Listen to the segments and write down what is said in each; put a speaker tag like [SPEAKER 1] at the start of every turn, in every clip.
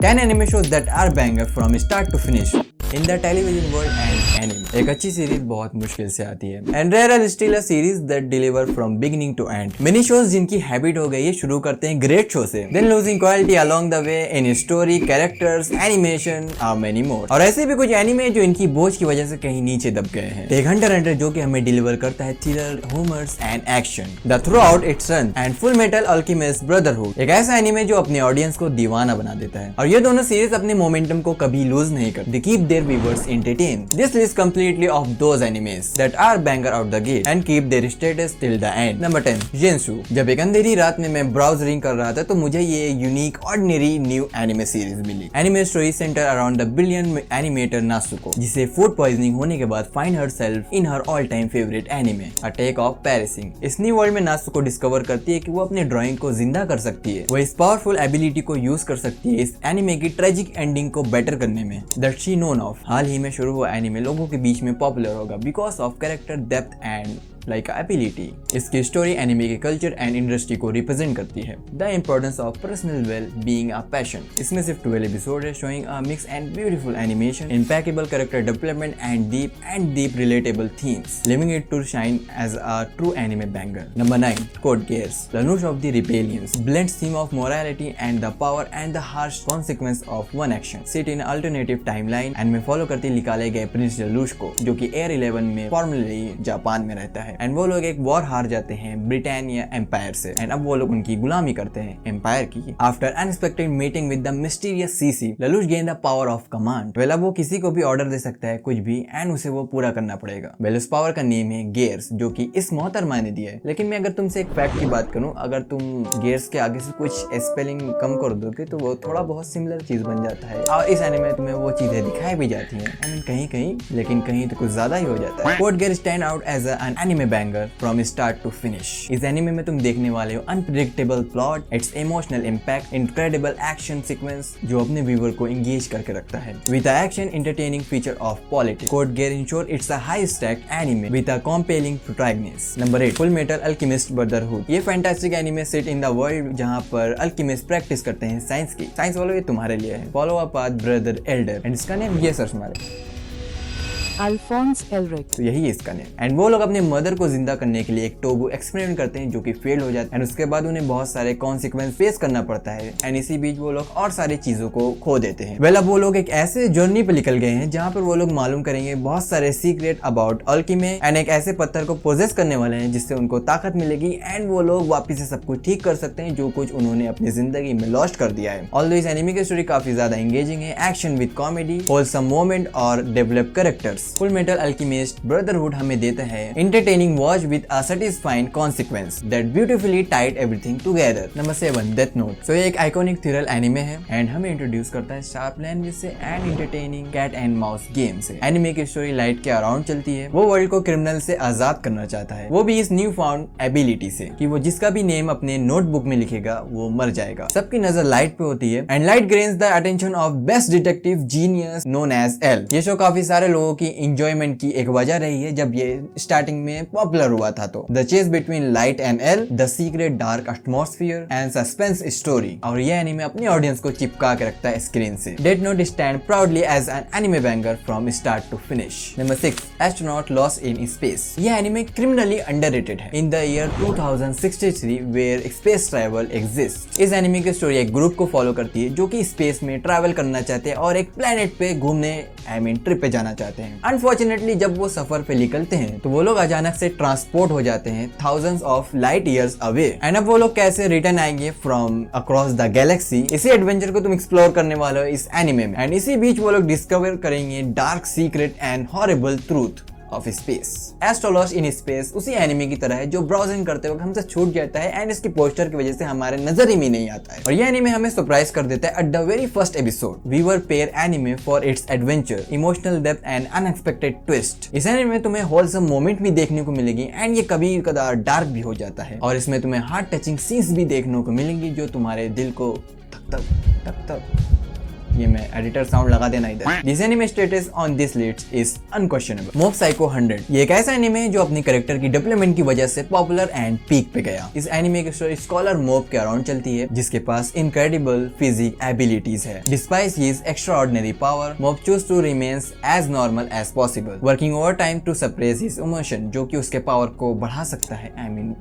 [SPEAKER 1] 10 anime shows that are banger from start to finish in the television world and anime. एक अच्छी series बहुत मुश्किल से आती है and rare and still a series that deliver from beginning to end. Many shows जिनकी habit हो गई है शुरू करते हैं ग्रेट शो से, then losing quality along the way in story, characters, animation and many more. और ऐसे भी कुछ एनिमे जो इनकी बोझ की वजह से कहीं नीचे दब गए हैं. एक हंटर हंटर जो कि हमें डिलीवर करता है thriller, humours and action. The throughout it's run and full Metal Alchemist brotherhood एक ऐसा एनिमे जो अपने ऑडियंस को दीवाना बना देता है. और ये दोनों सीरीज अपने मोमेंटम को कभी लूज नहीं करती. They keep their viewers entertained. This list completely of those animes that are banger out the gate and keep their status till the end. Number 10, Jinsu. जब एक अंधेरी रात में मैं ब्राउजरिंग कर रहा था तो मुझे ये unique ordinary new anime series मिली. Anime story centre around the billion animator Nasuko, जिसे फूड पॉइजनिंग होने के बाद find herself in her all time favourite anime attack of perishing. इस न्यू वर्ल्ड में नासुको डिस्कवर करती है कि वो अपने ड्राइंग को जिंदा कर सकती है. वो इस पावरफुल एबिलिटी को यूज कर सकती है इस एनिमे की ट्रेजिक एंडिंग को बेटर करने में. That she known of. हाल ही में शुरू हुआ एनिमे लोगों के बीच में पॉपुलर होगा because of character depth and likeability. इसकी स्टोरी एनिमे के कल्चर एंड इंडस्ट्री को रिप्रेजेंट करती है. The importance of personal well being a passion. इसमें सिर्फ 12 एपिसोड है showing a mix and beautiful animation, impeccable character development and deep relatable themes, leaving it to shine as a true anime banger. Number 9, Code गेयर्स. Lelouch of the rebellions blends theme of morality and the power and the harsh consequence of one action. Sit in alternative timeline and में follow करते निकाले गए Prince ललूश को, जो कि air 11 में formally Japan में रहता है. एंड वो लोग एक वॉर हार जाते हैं ब्रिटानिया एम्पायर से एंड अब वो लोग उनकी गुलामी करते हैं एम्पायर की. After unexpected meeting with the mysterious CC, Lelouch gain the power of command. Well अब वो किसी को भी ऑर्डर दे सकता है कुछ भी एंड उसे वो पूरा करना पड़ेगा. वेल उस पावर का नेम है गेयर्स, जो कि इस मोहतरमा ने दिया है. लेकिन मैं अगर तुमसे एक फैक्ट की बात करूं, अगर तुम गेयर्स के आगे से कुछ स्पेलिंग कम कर दोगे तो वो थोड़ा बहुत सिमिलर चीज बन जाता है. और इस एनिमे में तुम्हें वो चीजें दिखाई भी जाती हैं. आई मीन कहीं कहीं, लेकिन कहीं तो कुछ ज्यादा ही हो जाता है. कोड गेयर stand out as an anime banger from start to finish. इस एनिमे में तुम देखने वाले हो unpredictable plot, it's emotional impact, incredible action sequence जो अपने व्यूअर को एंगेज करके रखता है. With a action entertaining feature of politics, Code गेयर in short it's a high stake anime with a compelling protagonist. Number 8, Full Metal Alchemist Brotherhood. ये fantastic anime set in the world जहां पर alchemist practice करते हैं science की. Science वालों ये तुम्हारे लिए है. Follow a path brother Elder and इसका नेम ये सर्च मारे
[SPEAKER 2] अल्फोंस एलरिक.
[SPEAKER 1] तो यही है इसका नेम. एंड वो लोग अपने मदर को जिंदा करने के लिए एक टोबू एक्सपेरिमेंट करते हैं जो कि फेल हो जाता है एंड उसके बाद उन्हें बहुत सारे कॉन्सिक्वेंस फेस करना पड़ता है एंड इसी बीच वो लोग और सारी चीजों को खो देते हैं. वेल अब वो लोग एक ऐसे जर्नी पे निकल गए हैं जहाँ पर वो लोग मालूम करेंगे बहुत सारे सीक्रेट अबाउट अल्केमी एंड एक ऐसे पत्थर को पोजेस करने वाले हैं जिससे उनको ताकत मिलेगी एंड वो लोग वापिस से सब कुछ ठीक कर सकते हैं जो कुछ उन्होंने अपनी जिंदगी में लॉस्ट कर दिया है. ऑल्दो इस एनिमे की स्टोरी काफी ज्यादा एंगेजिंग है. Action with comedy, wholesome moment और develop characters. Full Metal Alchemist Brotherhood हमें देता है entertaining watch with a satisfying consequence that beautifully tied everything together. Number 7, Death Note. So ये एक आइकॉनिक थ्रिलर एनिमे है एंड हमें introduce करता है शार्प लैंग्वेज से and entertaining cat and mouse game से. एनिमे की स्टोरी लाइट के अराउंड चलती है. वो वर्ल्ड को क्रिमिनल से आजाद करना चाहता है, वो भी इस न्यू फाउंड एबिलिटी से कि वो जिसका भी नेम अपने नोटबुक में लिखेगा वो मर जाएगा. सबकी नजर लाइट पे होती है and Light gains the attention of best detective genius known as L. ये शो काफी सारे लोगों की एंजॉयमेंट की एक वजह रही है जब ये स्टार्टिंग में पॉपुलर हुआ था. तो the chase between Light and L, the secret dark atmosphere and suspense story. और ये एनिमे अपने ऑडियंस को चिपका के रखता है स्क्रीन से. Death Note stand proudly as an anime banger from start to finish. Number 6, astronaut lost in space. ये एनिमे क्रिमिनली अंडररेटेड है. In the year 2063 where space travel exist. इस एनिमे की स्टोरी एक ग्रुप को follow करती है जो कि स्पेस में ट्रैवल करना चाहते हैं और एक प्लेनेट पे घूमने ट्रिप पे जाना चाहते हैं. अनफॉर्चुनेटली जब वो सफर पे निकलते हैं तो वो लोग अचानक से ट्रांसपोर्ट हो जाते हैं thousands of light years away. And अब वो लोग कैसे रिटर्न आएंगे फ्रॉम अक्रॉस द गैलेक्सी, इसी एडवेंचर को तुम एक्सप्लोर करने वाले हो इस एनिमे में. एंड इसी बीच वो लोग डिस्कवर करेंगे dark secret and horrible truth of space. Astra Lost in space उसी एनिमे की तरह है जो ब्राउजिंग करते वक्त हमसे छूट जाता है एंड इसकी पोस्टर की वजह से हमारे नजर ही में नहीं आता है. और ये एनिमे हमें सरप्राइज कर देता है at the very first episode. We were pair anime for its adventure, emotional depth and unexpected twist. इस एनिमे में तुम्हें होलसम मोमेंट भी देखने को मिलेगी एंड ये कभी कदार डार्क भी हो जाता है. और इसमें तुम्हें हार्ट टचिंग सीन्स भी देखने को मिलेंगी जो तुम्हारे दिल को धक धक ये मैं एडिटर साउंड लगा देना इधर। This anime status on this list is unquestionable. Mob psycho 100 ये एक ऐसा एनिमे है जो अपनी कैरेक्टर की डेवलपमेंट की वजह से पॉपुलर एंड पीक पे गया। इस एनिमे की स्टोरी स्कॉलर मॉब के अराउंड चलती है जिसके पास इनक्रेडिबल फिजिक एबिलिटीज है। Despite his extraordinary power, Mob choose to remains as normal as possible, working over time to suppress his emotion, जो कि उसके पावर को बढ़ा सकता है,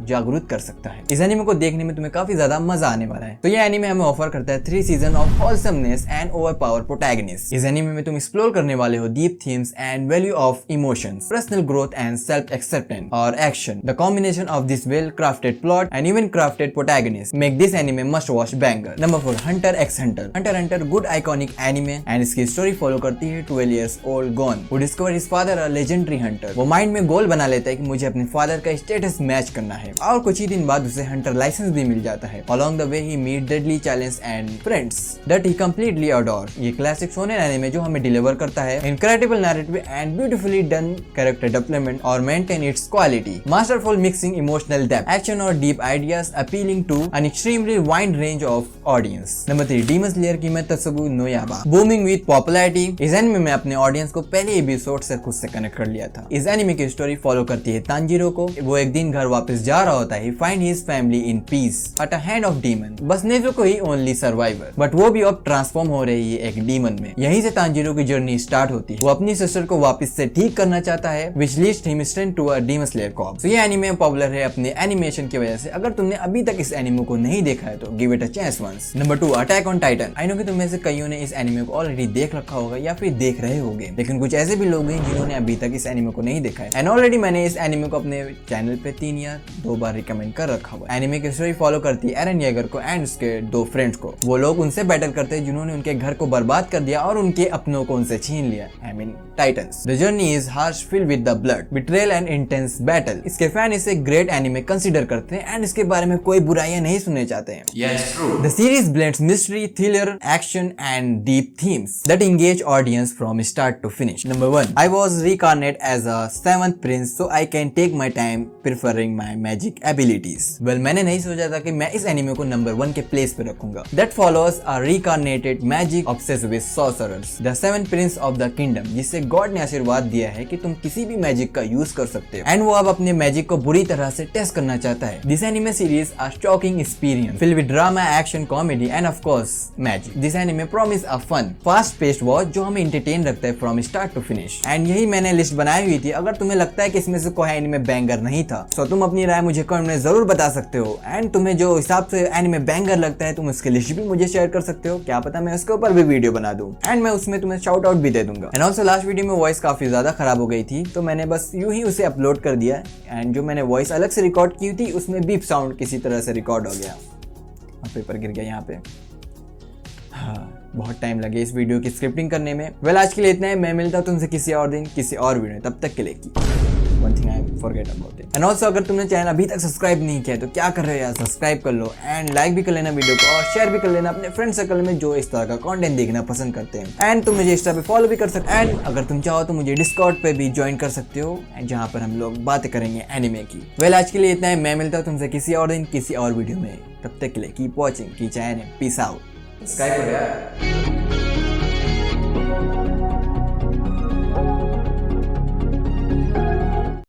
[SPEAKER 1] जागरूक कर सकता है। इस एनिमे को देखने में तुम्हें काफी ज्यादा मजा आने वाला है। तो ये एनिमे हमें ऑफर करता है 3 season of wholesomeness and overpower protagonist. इस एनिमे में तुम एक्सप्लोर करने वाले हो deep themes and value of emotions, personal growth and self acceptance और action. The combination of this well crafted plot and even crafted protagonist make this anime must watch banger. Number 4 Hunter X Hunter. Hunter Hunter good iconic anime and इसकी story follow करती है 12 years old Gon who discovered his father a legendary hunter। वो mind में गोल बना लेता है कि मुझे अपने फादर का स्टेटस मैच करना है और कुछ ही दिन बाद उसे हंटर लाइसेंस भी मिल जाता है। Along the way he meet deadly challenge and friends that he completely adore। ये क्लासिक शोनेन एनिमे जो हमें डिलीवर करता है incredible narrative and beautifully done character development और maintain its quality, masterful mixing emotional depth, action और deep ideas appealing to an extremely wide range of audience. Number 3 Demon Slayer Kimetsu no Yaiba. Booming with popularity, इस anime में अपने audience को पहले episode से खुद से कनेक्ट कर लिया था। इस एनिमे की स्टोरी फॉलो करती है तांजीरो को। वो एक दिन घर वापस जा रहा होता है, find his family in piece at a hand of demon. बस नेजुको ही ओनली सर्वाइवर, बट वो भी अब ट्रांसफॉर्म हो रही है एक डीमन में। यहीं से तांजीरो की जर्नी स्टार्ट होती है। वो अपनी सिस्टर को वापस से ठीक करना चाहता है, which leads him straight to a demon slayer corps। तो ये एनिमे पॉपुलर है अपने एनिमेशन की वजह से। अगर तुमने अभी तक इस एनिमे को नहीं देखा है तो give it a chance once. Number 2 Attack on Titan. I know कि तुम में से कईयों ने इस एनिमे को ऑलरेडी देख रखा होगा या फिर देख रहे होंगे, लेकिन कुछ ऐसे भी लोग हैं जिन्होंने अभी तक इस एनिमे को नहीं देखा है। एंड ऑलरेडी मैंने इस एनिमे को अपने चैनल पे 3 या 2 बार रिकमेंड कर रखा हुआ है। एनिमे की स्टोरी फॉलो करती है एरन येगर को एंड उसके 2 फ्रेंड्स को। वो लोग उनसे बैटल करते हैं जिन्होंने उनके घर को बर्बाद कर दिया और उनके अपनों को उनसे छीन लिया, I mean titans. The journey is harsh, filled with the blood, betrayal and intense battle. इसके फैन इसे ग्रेट एनिमे कंसीडर करते हैं एंड इसके बारे में कोई बुराइयां नहीं सुनने चाहते हैं।
[SPEAKER 3] Yes, true.
[SPEAKER 1] The series blends mystery, thriller, action and deep themes that engage audience from start to finish. Number 1 I was reincarnated as a 7th prince so I can take my time preferring my magic abilities. Well, मैंने नहीं सोचा था कि मैं इस anime को number 1 के place पे रखूंगा। That follows a reincarnated magic obsessed with sorcerers, the 7th prince of the kingdom, जिससे गॉड ने आशीर्वाद दिया है कि तुम किसी भी मैजिक का यूज कर सकते हो एंड वो अब अपने मैजिक को बुरी तरह से टेस्ट करना चाहता है। This anime series a shocking experience filled with drama, action, comedy and of course magic. This anime promise a fun, fast-paced watch जो हमें entertain रखता है from start to finish. And यही मैंने लिस्ट बनाई हुई थी। अगर तुम्हें लगता है कि इसमें से कोई एनिमे बैंगर नहीं था तो तुम अपनी राय मुझे कमेंट में जरूर बता सकते हो एंड तुम्हें जो हिसाब से एनिमे बैंगर लगता है तुम उसकी लिस्ट भी मुझे शेयर कर सकते हो। क्या पता मैं उसके ऊपर भी वीडियो बना दूं एंड मैं उसमें तुम्हें शाउट आउट भी दे दूंगा। एंड ऑल्सो लास्ट वीडियो में वॉइस काफी ज्यादा खराब हो गई थी तो मैंने बस यूं ही उसे अपलोड कर दिया एंड जो मैंने वॉइस अलग से रिकॉर्ड की थी उसमें बीप साउंड किसी तरह से रिकॉर्ड हो गया। पेपर गिर गया यहाँ पे। हाँ, बहुत टाइम लगे इस वीडियो की स्क्रिप्टिंग करने में। वेल आज के लिए इतना है। मैं मिलता हूँ तुमसे किसी और दिन किसी और वीडियो। तब तक के लिए one thing I forget about it. And also अगर तुमने चैनल अभी तक सब्सक्राइब नहीं किया तो क्या कर रहे हो यार, सब्सक्राइब कर लो एंड लाइक भी कर लेना वीडियो को और शेयर भी कर लेना अपने फ्रेंड सर्कल में जो इस तरह का कंटेंट देखना पसंद करते हैं। एंड तुम मुझे इंस्टा पे फॉलो भी कर सकते हो एंड अगर तुम चाहो तो मुझे डिस्कॉर्ड पे भी ज्वाइन कर सकते हो जहाँ पर हम लोग बातें करेंगे एनिमे की। वेल आज के लिए इतना है। मैं मिलता हूँ तुमसे किसी और दिन किसी और वीडियो में। तब तक के लिए कीप वॉचिंग की चैनल। Peace out. सब्सक्राइब करो यार।